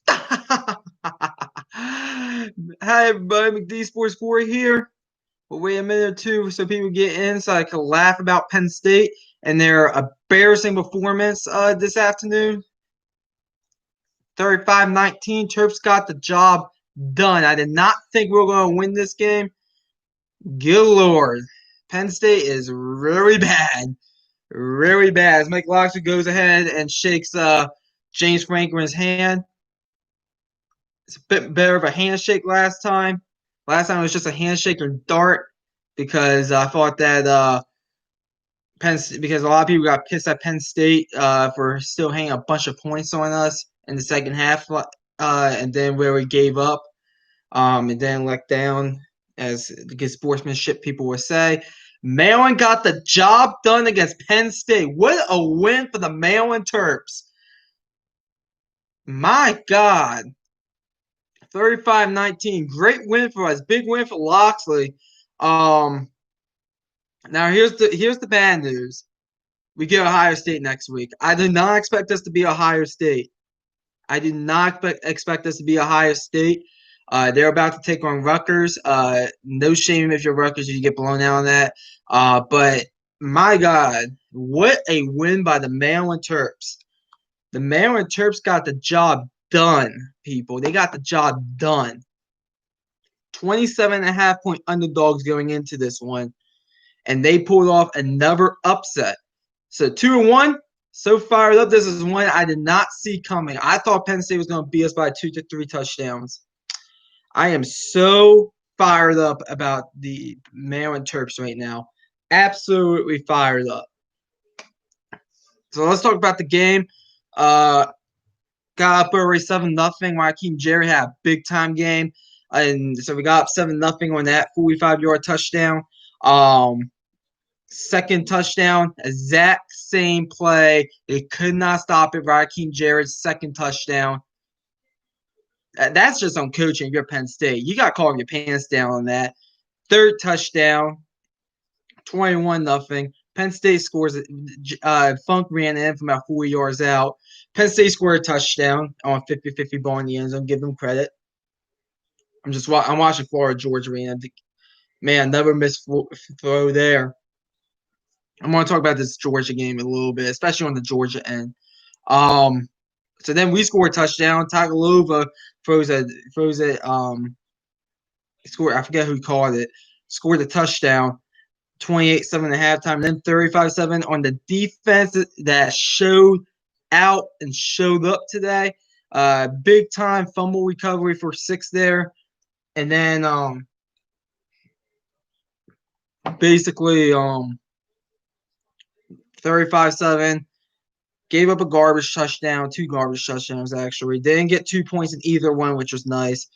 Hi everybody, McD Sports 4 here. We'll wait a minute or two so people get in so I can laugh about Penn State and their embarrassing performance this afternoon. 35-19, Terps got the job done. I did not think we were going to win this game. Good Lord. Penn State is really bad. Really bad. As Mike Loxley goes ahead and shakes James Franklin's hand. It's a bit better of a handshake last time. Last time it was just a handshake or dart because I thought that because a lot of people got pissed at Penn State for still hanging a bunch of points on us in the second half, and then where we gave up and then let down, as the good sportsmanship people would say. Maryland got the job done against Penn State. What a win for the Maryland Terps. My God. 35-19. Great win for us. Big win for Loxley. Now here's the bad news. We get Ohio State next week. I did not expect us to be Ohio State. I did not expect us to be Ohio State. They're about to take on Rutgers. No shame if you're Rutgers, you get blown out on that. But my God, what a win by the Maryland Terps. The Maryland Terps got the job done, people. They got the job done. 27.5-point underdogs going into this one, and they pulled off another upset. So 2-1, so fired up. This is one I did not see coming. I thought Penn State was going to beat us by 2 to 3 touchdowns. I am so fired up about the Maryland Terps right now. Absolutely fired up. So let's talk about the game. Got up early 7-0. Raheem Jerry had a big time game. And so we got up 7-0 on that 45-yard touchdown. Second touchdown, exact same play. They could not stop it. Raheem Jarrett's second touchdown. That's just on coaching. You're Penn State. You got to call your pants down on that. Third touchdown, 21-0. Penn State scores. Funk ran in from about 40 yards out. Penn State scored a touchdown on 50-50 ball in the end zone. Give them credit. I'm watching Florida Georgia right now. Man, never missed throw there. I'm going to talk about this Georgia game a little bit, especially on the Georgia end. So then we score a touchdown. Tagovailoa throws it. Scored. I forget who called it. Scored a touchdown. 28-7 at halftime. Then 35-7 on the defense that showed out and showed up today. Big time fumble recovery for 6 there, and then basically 35-7. Gave up a garbage touchdown, 2 garbage touchdowns actually. Didn't get 2 points in either one, which was nice.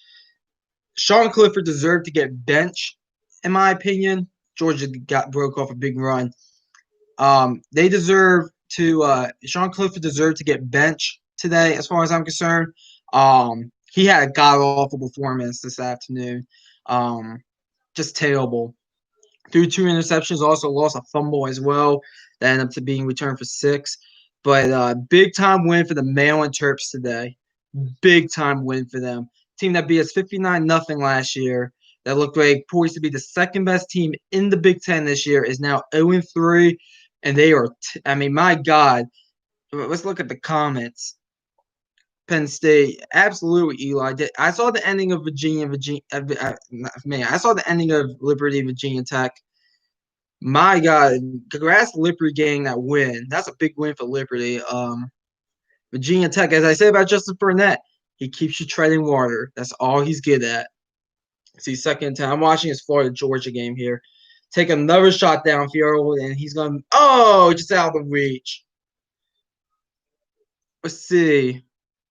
Sean Clifford deserved to get benched, in my opinion. Georgia broke off a big run. They deserve to. Sean Clifford deserved to get benched today, as far as I'm concerned. He had a god awful performance this afternoon. Just terrible. Threw 2 interceptions, also lost a fumble as well. That ended up being returned for 6. But big time win for the Maryland Terps today. Big time win for them. Team that beat us 59-0 last year. That looked like poised to be the second best team in the Big Ten this year is now 0-3, and they are. I mean, my God. Let's look at the comments. Penn State, absolutely, Eli. I saw the ending of Virginia. I saw the ending of Liberty, Virginia Tech. My God, congrats to Liberty getting that win. That's a big win for Liberty. Virginia Tech, as I said about Justin Burnett, he keeps you treading water. That's all he's good at. See, second time. I'm watching his Florida Georgia game here. Take another shot downfield, and he's going, just out of reach. Let's see.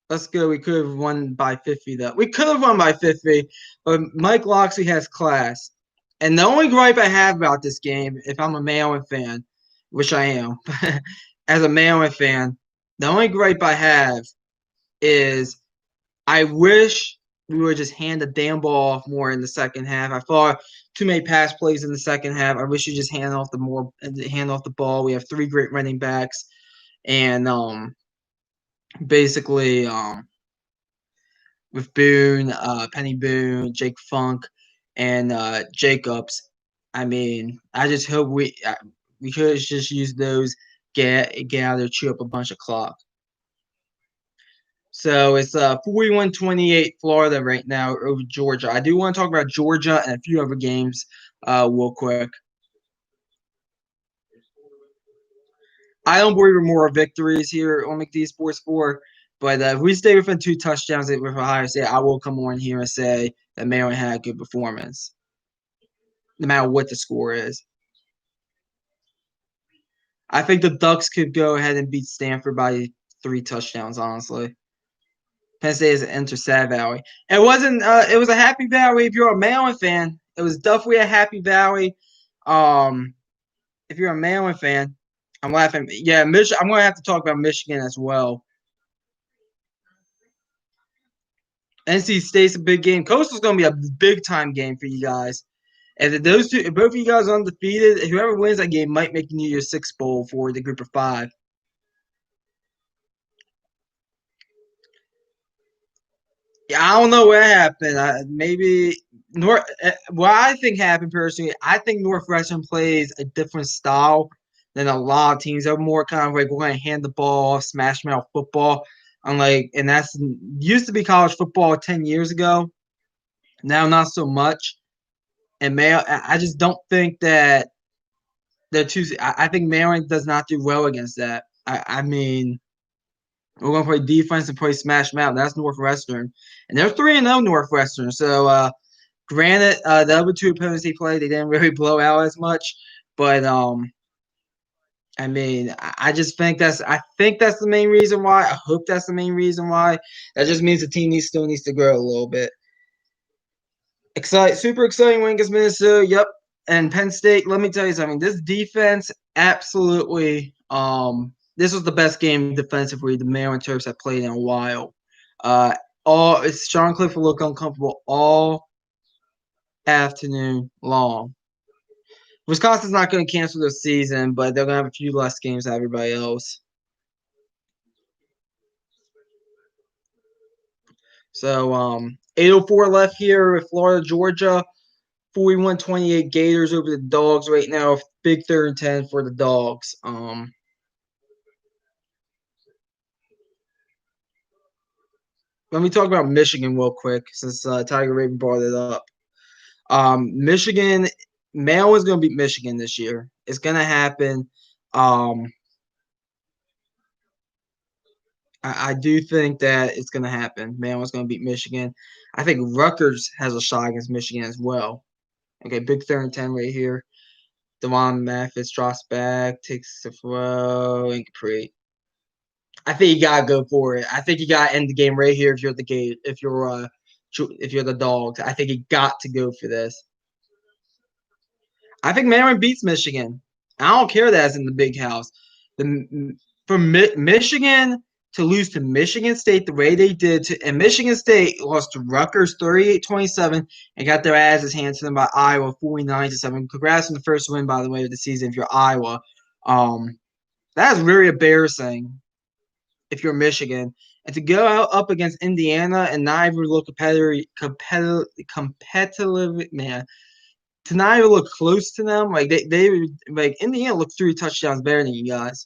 Let's go. We could have won by 50, though. We could have won by 50, but Mike Loxley has class. And the only gripe I have about this game, if I'm a Maryland fan, which I am, as a Maryland fan, the only gripe I have is I wish we would just hand the damn ball off more in the second half. I thought too many pass plays in the second half. I wish you just hand off the ball. We have three great running backs, and basically with Boone, Penny Boone, Jake Funk, and Jacobs. I mean, I just hope we could just use those, get out there, chew up a bunch of clock. So it's 41-28 Florida right now over Georgia. I do want to talk about Georgia and a few other games real quick. I don't believe in more victories here on McD Sports 4, but if we stay within 2 touchdowns with Ohio State, I will come on here and say that Maryland had a good performance, no matter what the score is. I think the Ducks could go ahead and beat Stanford by 3 touchdowns, honestly. Penn State is enter Sad Valley. It wasn't. It was a happy valley if you're a Maryland fan. It was definitely a happy valley. If you're a Maryland fan, I'm laughing. Yeah, I'm going to have to talk about Michigan as well. NC State's a big game. Coastal's going to be a big time game for you guys. And if both of you guys are undefeated, whoever wins that game might make the New Year's Six Bowl for the group of 5. Yeah, I don't know what happened. Maybe what I think happened personally. I think Northwestern plays a different style than a lot of teams. They're more kind of like we're going to hand the ball off, smash mouth football. And that's used to be college football 10 years ago. Now, not so much. And I just don't think that they're too. I think Maryland does not do well against that. I mean, we're going to play defense and play smash mouth. That's Northwestern, and they're 3-0 Northwestern. So, granted, the other 2 opponents they played, they didn't really blow out as much, but I mean, I just think I think that's the main reason why. I hope that's the main reason why. That just means the team still needs to grow a little bit. Super exciting win against Minnesota. Yep, and Penn State. Let me tell you something. This defense absolutely. This was the best game defensively the Maryland Terps have played in a while. Sean Clifford looked uncomfortable all afternoon long. Wisconsin's not going to cancel their season, but they're going to have a few less games than everybody else. So 8:04 left here with Florida, Georgia. 41-28 Gators over the Dogs right now. Big 3rd and 10 for the Dogs. Let me talk about Michigan real quick since Tiger Raven brought it up. Michigan, Maryland's going to beat Michigan this year. It's going to happen. I do think that it's going to happen. Maryland's going to beat Michigan. I think Rutgers has a shot against Michigan as well. Okay, big 3rd and 10 right here. Devon Mathis drops back, takes the throw, incomplete. I think you gotta go for it. I think you gotta end the game right here if you're the game. If you're the Dogs, I think you got to go for this. I think Maryland beats Michigan. I don't care that it's in the big house. Michigan to lose to Michigan State the way they did, and Michigan State lost to Rutgers 38-27 and got their asses handed to them by Iowa 49-7. Congrats on the first win, by the way, of the season if you're Iowa. That's very embarrassing if you're Michigan. And to go out up against Indiana and not even look competitive, man, to not even look close to them, like they like Indiana looked 3 touchdowns better than you guys.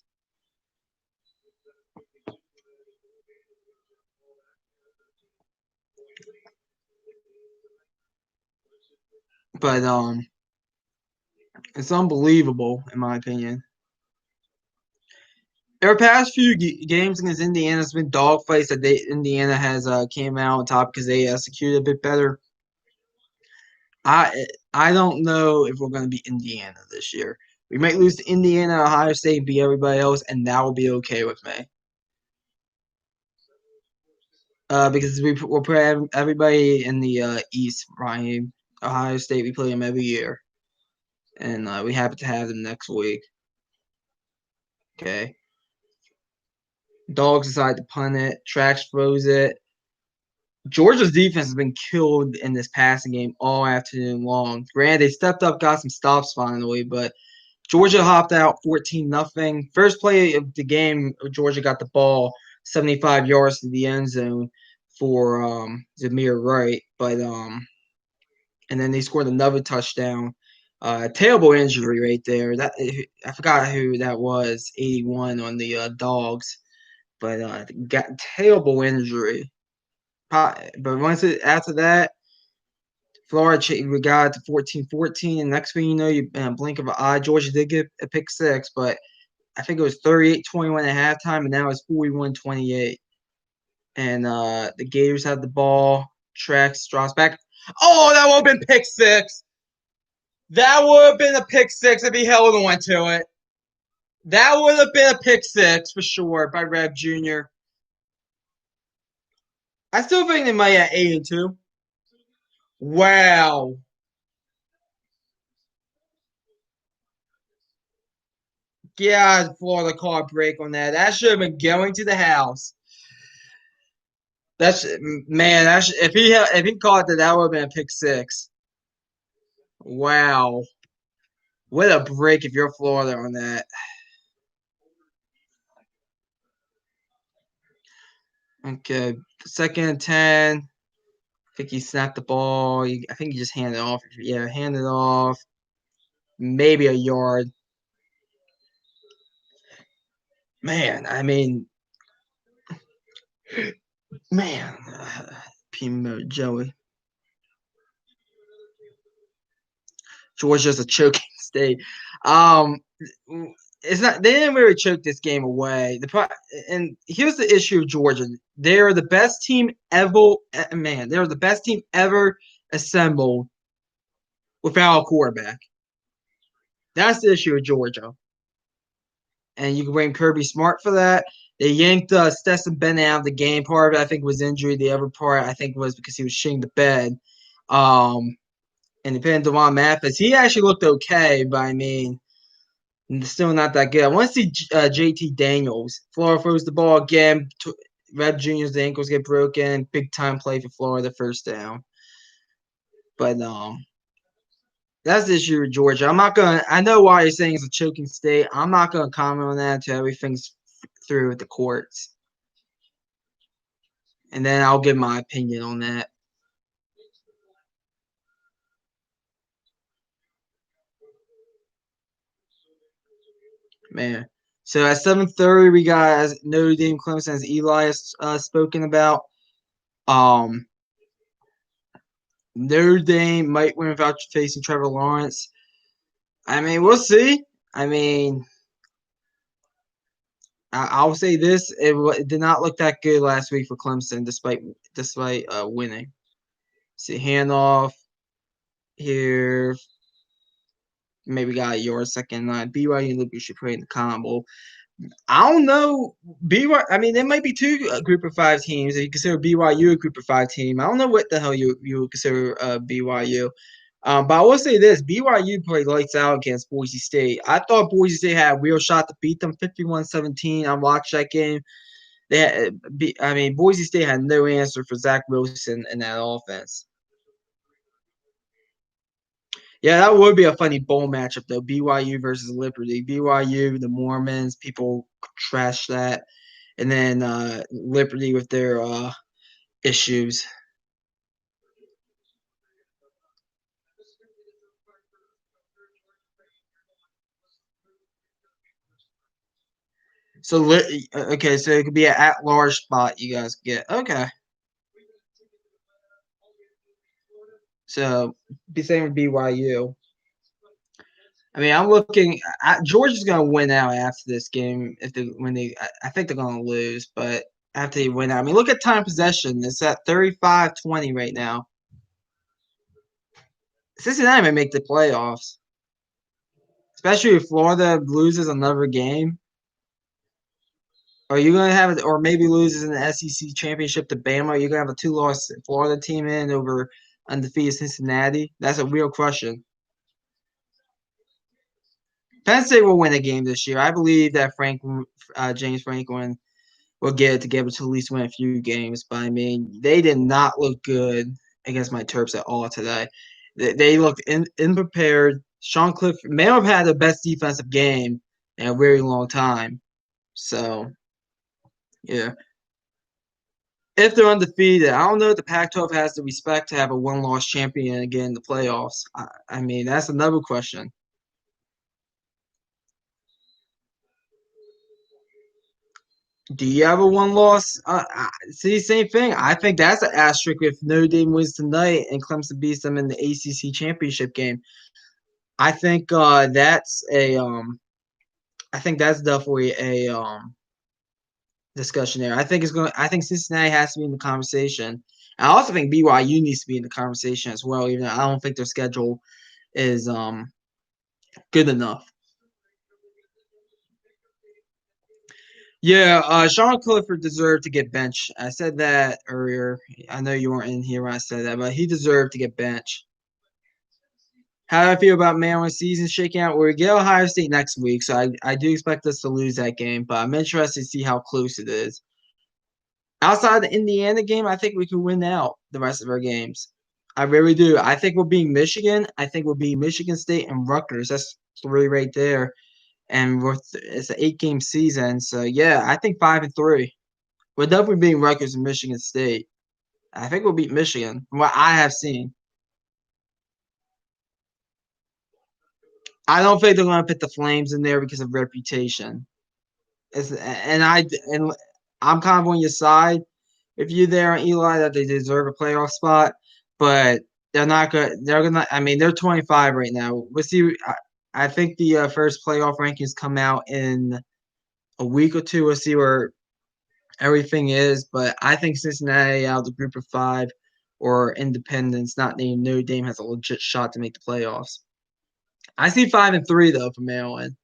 But it's unbelievable in my opinion. Their past few games against Indiana has been dogfights that Indiana has came out on top because they executed a bit better. I don't know if we're going to beat Indiana this year. We might lose to Indiana, Ohio State, beat everybody else, and that will be okay with me. Because we'll put everybody in the East, Ryan. Ohio State, we play them every year. And we happen to have them next week. Okay. Dogs decide to punt it. Trax throws it. Georgia's defense has been killed in this passing game all afternoon long. Granted, they stepped up, got some stops finally, but Georgia hopped out 14-0. First play of the game, Georgia got the ball 75 yards to the end zone for Zamir Wright, but and then they scored another touchdown. Terrible injury right there. That I forgot who that was. 81 on the Dogs, but got terrible injury. But after that, Florida we got to 14-14, and next thing you know, you blink of an eye, Georgia did get a pick six, but I think it was 38-21 at halftime, and now it's 41-28. And the Gators had the ball. Tracks drops back. Oh, that would have been pick six. That would have been a pick six if he held on to it. That would have been a pick six for sure by Reb Jr. I still think they might at 8-2. Wow. God, Florida caught a break on that. That should have been going to the house. That's man. If he caught that, that would have been a pick six. Wow, what a break if you're Florida on that. Okay, second and 10. I think he snapped the ball. I think he just handed it off. Yeah, handed it off. Maybe a yard. Man, I mean, man, Pimo Joey. Georgia's a choking state. Um, it's not. They didn't really choke this game away. And here's the issue of Georgia. They're the best team ever. Man, they're the best team ever assembled without a quarterback. That's the issue with Georgia. And you can blame Kirby Smart for that. They yanked Stetson Bennett out of the game. Part of it, I think, was injury. The other part, I think, was because he was shitting the bed. And depending on Devon Mathis, he actually looked okay, but I mean, still not that good. I want to see JT Daniels. Florida throws the ball again. Reb Jr.'s ankles get broken. Big time play for Florida, first down. But that's the issue with Georgia. I'm not gonna. I know why you're saying it's a choking state. I'm not gonna comment on that until everything's through with the courts, and then I'll give my opinion on that. Man. So at 7:30, we got Notre Dame Clemson, as Eli has spoken about. Um, Notre Dame might win without facing Trevor Lawrence. I mean, we'll see. I mean, I'll say this: it did not look that good last week for Clemson, despite winning. See, handoff here. Maybe got your second line. BYU and should play in the combo. I don't know. BYU. I mean, there might be two group of five teams. If you consider BYU a group of five team, I don't know what the hell you would consider BYU. But I will say this: BYU played lights out against Boise State. I thought Boise State had a real shot to beat them, 51-17. I watched that game. I mean, Boise State had no answer for Zach Wilson in that offense. Yeah, that would be a funny bowl matchup though. BYU versus Liberty. BYU, the Mormons, people trash that, and then Liberty with their issues. So okay, so it could be an at-large spot you guys get. Okay, so be same with BYU. I mean, I'm looking. Georgia's going to win out after this game. If they when they, I think they're going to lose, but after they win out, I mean, look at time possession. It's at 35-20 right now. Cincinnati may make the playoffs, especially if Florida loses another game. Are you going to have it, or maybe loses in the SEC championship to Bama? Are you going to have a two-loss Florida team in over undefeated Cincinnati? That's a real question. Penn State will win a game this year. I believe that James Franklin will get it together to at least win a few games. But I mean, they did not look good against my Terps at all today. They looked unprepared. Sean Clifford may have had the best defensive game in a very long time. So, yeah. If they're undefeated, I don't know if the Pac-12 has the respect to have a one-loss champion again in the playoffs. I mean, that's another question. Do you have a one-loss? See, same thing. I think that's an asterisk if Notre Dame wins tonight and Clemson beats them in the ACC championship game. I think that's a I think that's definitely a discussion there. I think it's going. I think Cincinnati has to be in the conversation. I also think BYU needs to be in the conversation as well. Even though I don't think their schedule is good enough. Yeah, Sean Clifford deserved to get benched. I said that earlier. I know you weren't in here when I said that, but he deserved to get benched. How do I feel about Maryland's season shaking out? We get Ohio State next week, so I do expect us to lose that game, but I'm interested to see how close it is. Outside the Indiana game, I think we can win out the rest of our games. I really do. I think we'll beat Michigan. I think we'll beat Michigan State and Rutgers. That's three right there. And it's an 8-game season, so yeah, I think 5-3. We're definitely beating Rutgers and Michigan State. I think we'll beat Michigan, from what I have seen. I don't think they're going to put the Flames in there because of reputation. And I'm kind of on your side if you're there on Eli that they deserve a playoff spot, but they're not good. They're gonna. I mean, they're 25 right now. We'll see. I think the first playoff rankings come out in a week or two. We'll see where everything is, but I think Cincinnati out of the group of five or Independence, not named Notre Dame, has a legit shot to make the playoffs. I see 5-3 though for Maryland.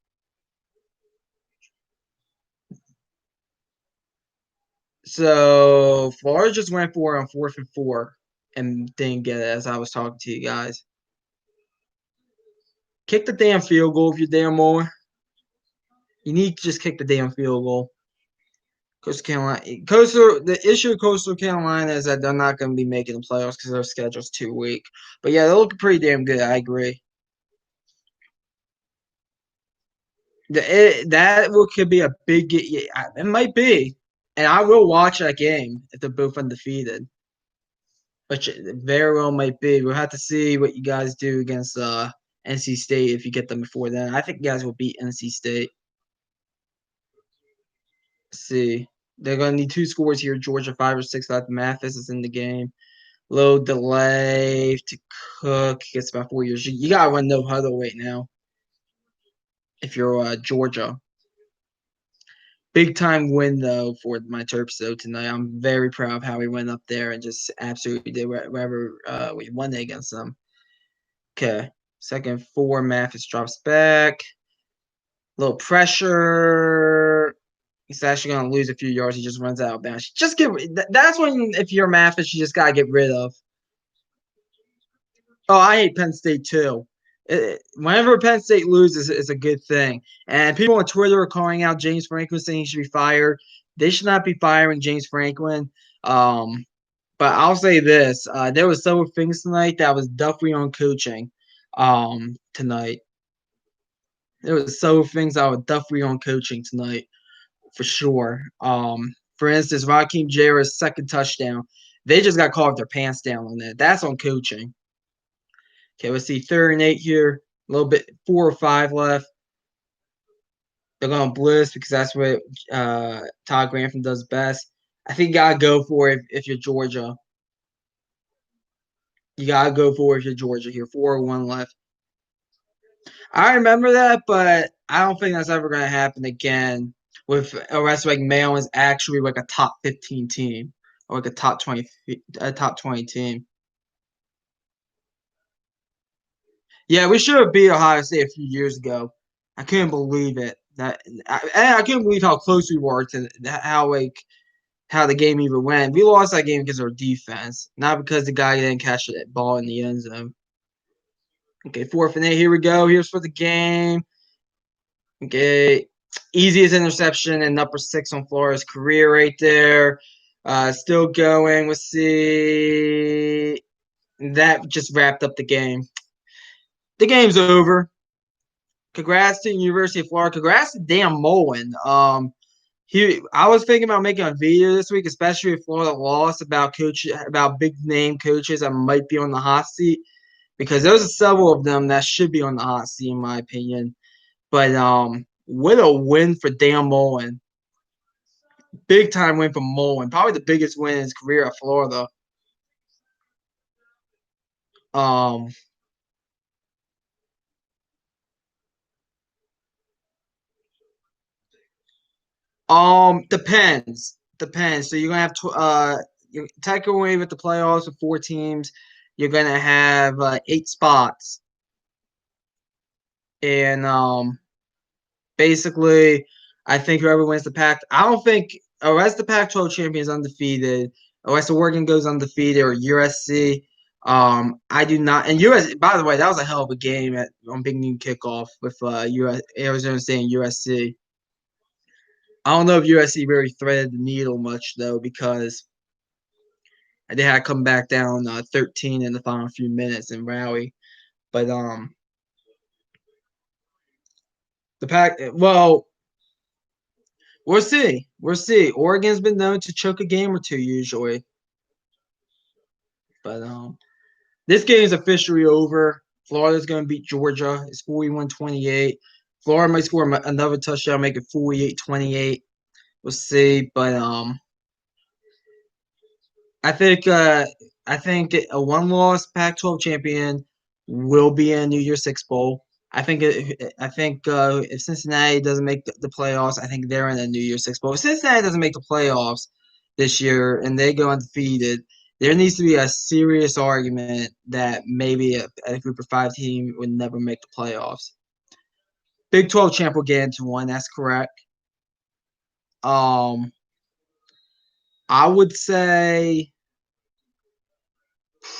So Florida just went for it on 4th and 4 and didn't get it as I was talking to you guys. Kick the damn field goal if you're damn more. You need to just kick the damn field goal. The issue of Coastal Carolina is that they're not going to be making the playoffs because their schedule's too weak. But yeah, they're looking pretty damn good. I agree. Could be a big. It might be, and I will watch that game if they're both undefeated, which very well might be. We'll have to see what you guys do against NC State if you get them before then. I think you guys will beat NC State. Let's see, they're gonna need 2 scores here. Georgia 5 or 6 left. Mathis is in the game. Low delay to Cook gets about 4 years. You gotta run no huddle right now if you're Georgia. Big time win though for my Terps though tonight. I'm very proud of how we went up there and just absolutely did whatever we won against them. Okay, 2nd 4, Mathis drops back. Little pressure. He's actually gonna lose a few yards. He just runs out of bounds. Just get. That's when if you're Mathis, you just gotta get rid of. Oh, I hate Penn State too. Whenever Penn State loses, it's a good thing. And people on Twitter are calling out James Franklin, saying he should be fired. They should not be firing James Franklin. But I'll say this: there was several things tonight that was definitely on coaching. Tonight there was several things that were definitely on coaching tonight for sure. For instance, Raheem Jarrett's second touchdown, they just got caught with their pants down on that. That's on coaching. Okay, let's see. 3rd and 8 here. A little bit, 4 or 5 left. They're going to blitz because that's what Todd Grantham does best. I think you got to go for it if you're Georgia. You got to go for it if you're Georgia here. 4-1 left. I remember that, but I don't think that's ever going to happen again with a rest like Maryland's actually like a top 15 team or like a top 20 team. Yeah, we should have beat Ohio State a few years ago. I couldn't believe it. I couldn't believe how close we were to how the game even went. We lost that game because of our defense, not because the guy didn't catch that ball in the end zone. Okay, 4th and 8. Here we go. Here's for the game. Okay, Easiest interception in upper 6 on Florida's career right there. Still going. Let's see. That just wrapped up the game. The game's over. Congrats to the University of Florida. Congrats to Dan Mullen. I was thinking about making a video this week, especially if Florida lost, about big name coaches that might be on the hot seat, because there's several of them that should be on the hot seat in my opinion. But what a win for Dan Mullen. Big time win for Mullen. Probably the biggest win in his career at Florida. Um, depends. Depends. So you're gonna have you take away with the playoffs with 4 teams. You're gonna have 8 spots, and basically, I think whoever wins the Pac, I don't think unless the Pac-12 champion is undefeated, unless Oregon goes undefeated or USC. I do not. And US, by the way, that was a hell of a game on Big Noon Kickoff with Arizona State and USC. I don't know if USC really threaded the needle much though, because they had to come back down 13 in the final few minutes and rally. But the Pac, well, we'll see. We'll see. Oregon's been known to choke a game or two usually, but this game is officially over. Florida's going to beat Georgia. It's 41-28. Florida might score another touchdown, make it 48-28. We'll see, but I think a one-loss Pac-12 champion will be in New Year's Six Bowl. I think if Cincinnati doesn't make the playoffs, I think they're in the New Year's Six Bowl. If Cincinnati doesn't make the playoffs this year and they go undefeated, there needs to be a serious argument that maybe a Group of 5 team would never make the playoffs. Big 12 champ will get into one. That's correct. I would say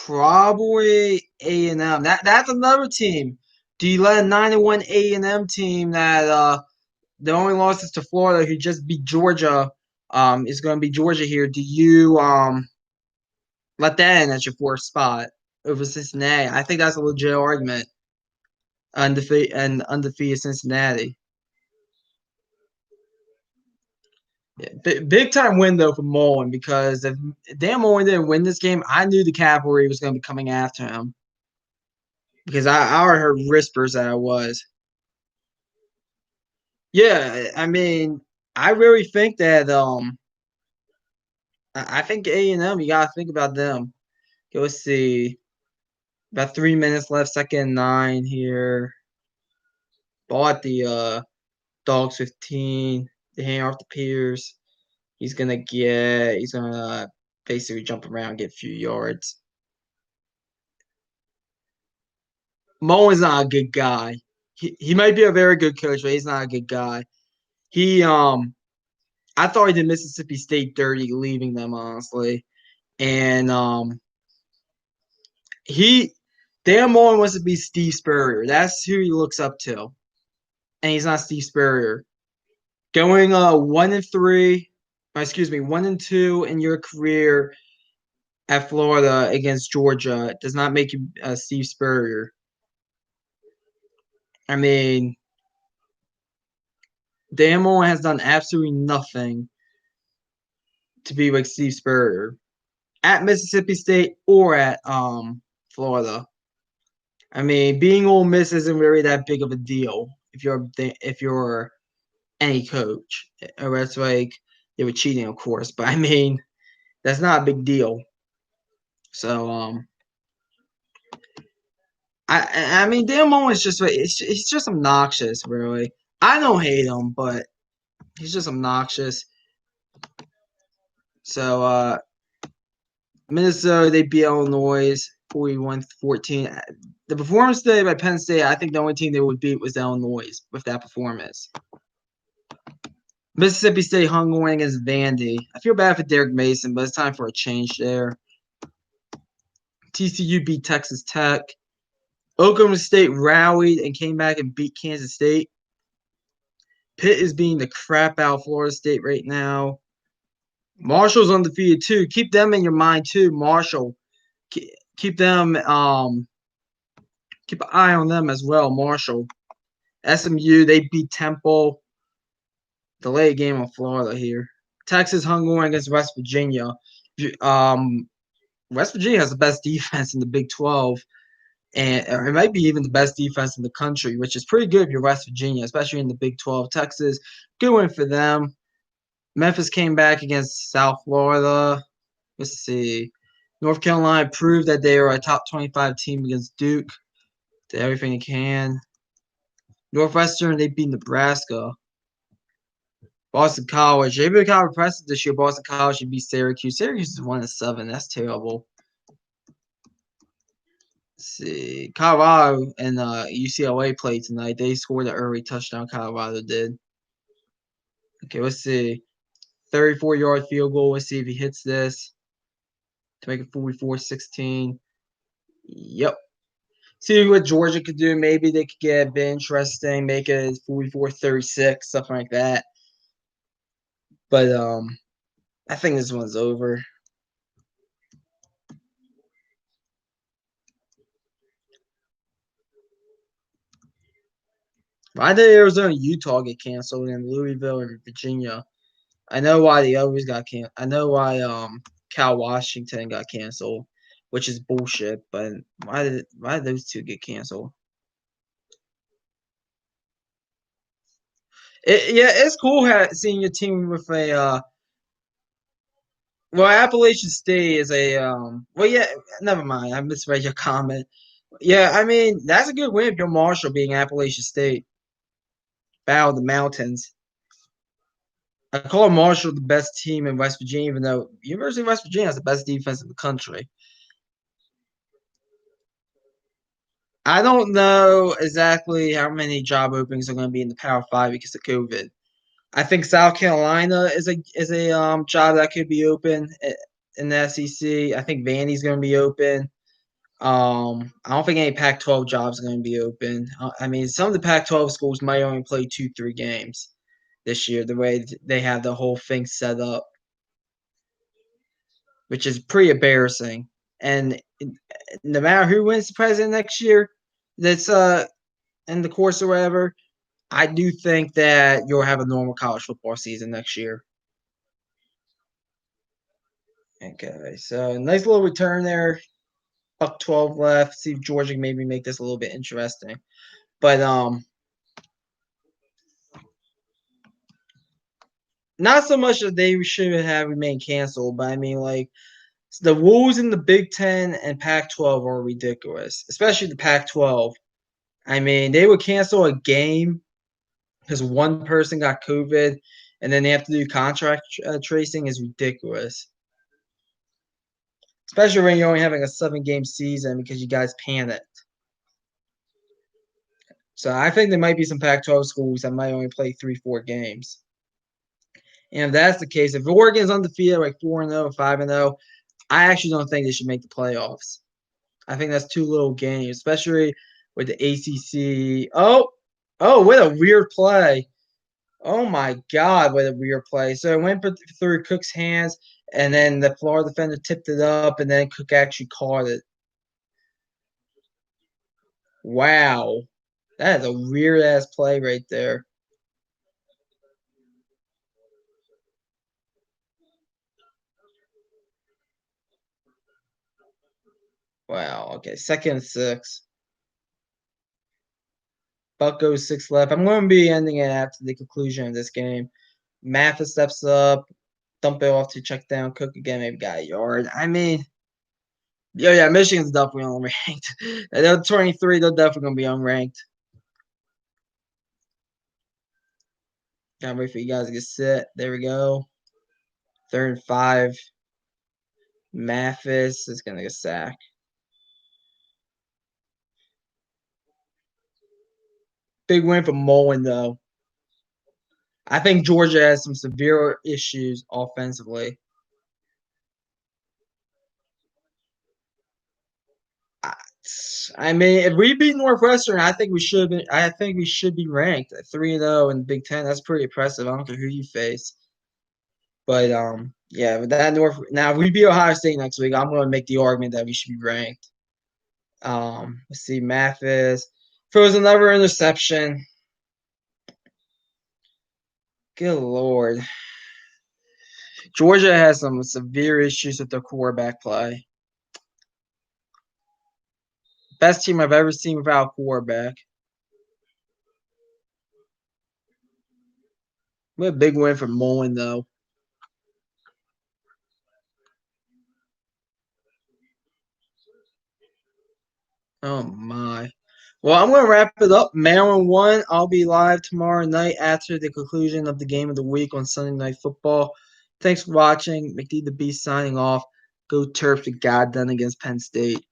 probably A&M. That's another team. Do you let a 9-1 A&M team that the only losses to Florida, who just beat Georgia, is going to be Georgia here? Do you let that in as your 4th spot over Cincinnati? I think that's a legit argument. Undefeated Cincinnati. Yeah, big time win though for Mullen, because if Dan Mullen didn't win this game, I knew the cavalry was going to be coming after him, because I already heard whispers that I was. Yeah, I mean, I really think that I think A&M, you gotta think about them. Okay, let's see. About 3 minutes left, 2nd and 9 here. Ball at the Dogs 15. They hand off to Pierce. He's gonna basically jump around, get a few yards. Mullen's not a good guy. He might be a very good coach, but he's not a good guy. He I thought he did Mississippi State dirty leaving them, honestly. And Dan Mullen wants to be Steve Spurrier. That's who he looks up to. And he's not Steve Spurrier. Going 1-3, excuse me, 1-2 in your career at Florida against Georgia does not make you Steve Spurrier. I mean, Dan Mullen has done absolutely nothing to be like Steve Spurrier at Mississippi State or at Florida. I mean, being Ole Miss isn't really that big of a deal if you're any coach. Or it's like they were cheating, of course, but I mean, that's not a big deal. So I mean, Dan Mullen's just he's just obnoxious, really. I don't hate him, but he's just obnoxious. So Minnesota, they beat Illinois 41-14. The performance today by Penn State, I think the only team they would beat was Illinois with that performance. Mississippi State hung on against Vandy. I feel bad for Derek Mason, but it's time for a change there. TCU beat Texas Tech. Oklahoma State rallied and came back and beat Kansas State. Pitt is beating the crap out of Florida State right now. Marshall's undefeated too. Keep them in your mind too. Marshall. Keep them. Keep an eye on them as well. Marshall. SMU. They beat Temple. Delayed game on Florida here. Texas hung on against West Virginia. West Virginia has the best defense in the Big 12, and it might be even the best defense in the country, which is pretty good if you're West Virginia, especially in the Big 12. Texas, good win for them. Memphis came back against South Florida. Let's see. North Carolina proved that they are a top 25 team against Duke. Did everything they can. Northwestern, they beat Nebraska. Boston College, they've been kind of impressive this year. Boston College should beat Syracuse. Syracuse is 1-7. That's terrible. Let's see. Colorado and UCLA played tonight. They scored an early touchdown. Colorado did. Okay, let's see. 34-yard field goal. Let's see if he hits this to make it 44-16. Yep. See what Georgia could do. Maybe they could get a bit interesting, make it 44-36, something like that. But I think this one's over. Why did Arizona and Utah get canceled and Louisville and Virginia? I know why the others got canceled. I know why Cal Washington got canceled, which is bullshit. But why did those two get canceled? It's cool seeing your team with a well, Appalachian State is a well, yeah, never mind. I misread your comment. Yeah, I mean that's a good win if you're Marshall being Appalachian State. Battle of the Mountains. I call Marshall the best team in West Virginia, even though University of West Virginia has the best defense in the country. I don't know exactly how many job openings are going to be in the Power Five because of COVID. I think South Carolina is a job that could be open in the SEC. I think Vandy's going to be open. I don't think any Pac-12 jobs are going to be open. I mean, some of the Pac-12 schools might only play 2-3 games this year, the way they have the whole thing set up, which is pretty embarrassing. And no matter who wins the president next year, that's in the course or whatever, I do think that you'll have a normal college football season next year. Okay, so nice little return there. Buck 12 left. See if Georgia can maybe make this a little bit interesting. But not so much that they should have remained canceled, but I mean like the rules in the Big Ten and Pac-12 are ridiculous, especially the Pac-12. I mean, they would cancel a game because one person got COVID, and then they have to do contract tracing is ridiculous. Especially when you're only having a 7-game season because you guys panicked. So I think there might be some Pac-12 schools that might only play 3-4 games. And if that's the case, if Oregon's undefeated like 4-0, 5-0, I actually don't think they should make the playoffs. I think that's too little game, especially with the ACC. Oh, what a weird play. Oh my God, what a weird play. So it went through Cook's hands, and then the Florida defender tipped it up, and then Cook actually caught it. Wow. That is a weird ass play right there. Wow. Okay. 2nd and 6. Buck goes 6 left. I'm going to be ending it after the conclusion of this game. Mathis steps up, dump it off to check down. Cook again, maybe got a yard. I mean, yeah, Michigan's definitely unranked. They're 23. They're definitely going to be unranked. Gotta wait for you guys to get set. There we go. 3rd and 5. Mathis is going to get sacked. Big win for Mullen, though. I think Georgia has some severe issues offensively. I mean, if we beat Northwestern, I think we should be. I think we should be ranked at 3-0 in Big Ten. That's pretty impressive. I don't care who you face, but yeah. But that North now, if we beat Ohio State next week, I'm going to make the argument that we should be ranked. Let's see, Mathis throws another interception. Good Lord. Georgia has some severe issues with their quarterback play. Best team I've ever seen without a quarterback. What a big win for Mullen, though. Oh, my. Well, I'm going to wrap it up. Maryland won. I'll be live tomorrow night after the conclusion of the game of the week on Sunday Night Football. Thanks for watching. McD the Beast signing off. Go Terps to God done against Penn State.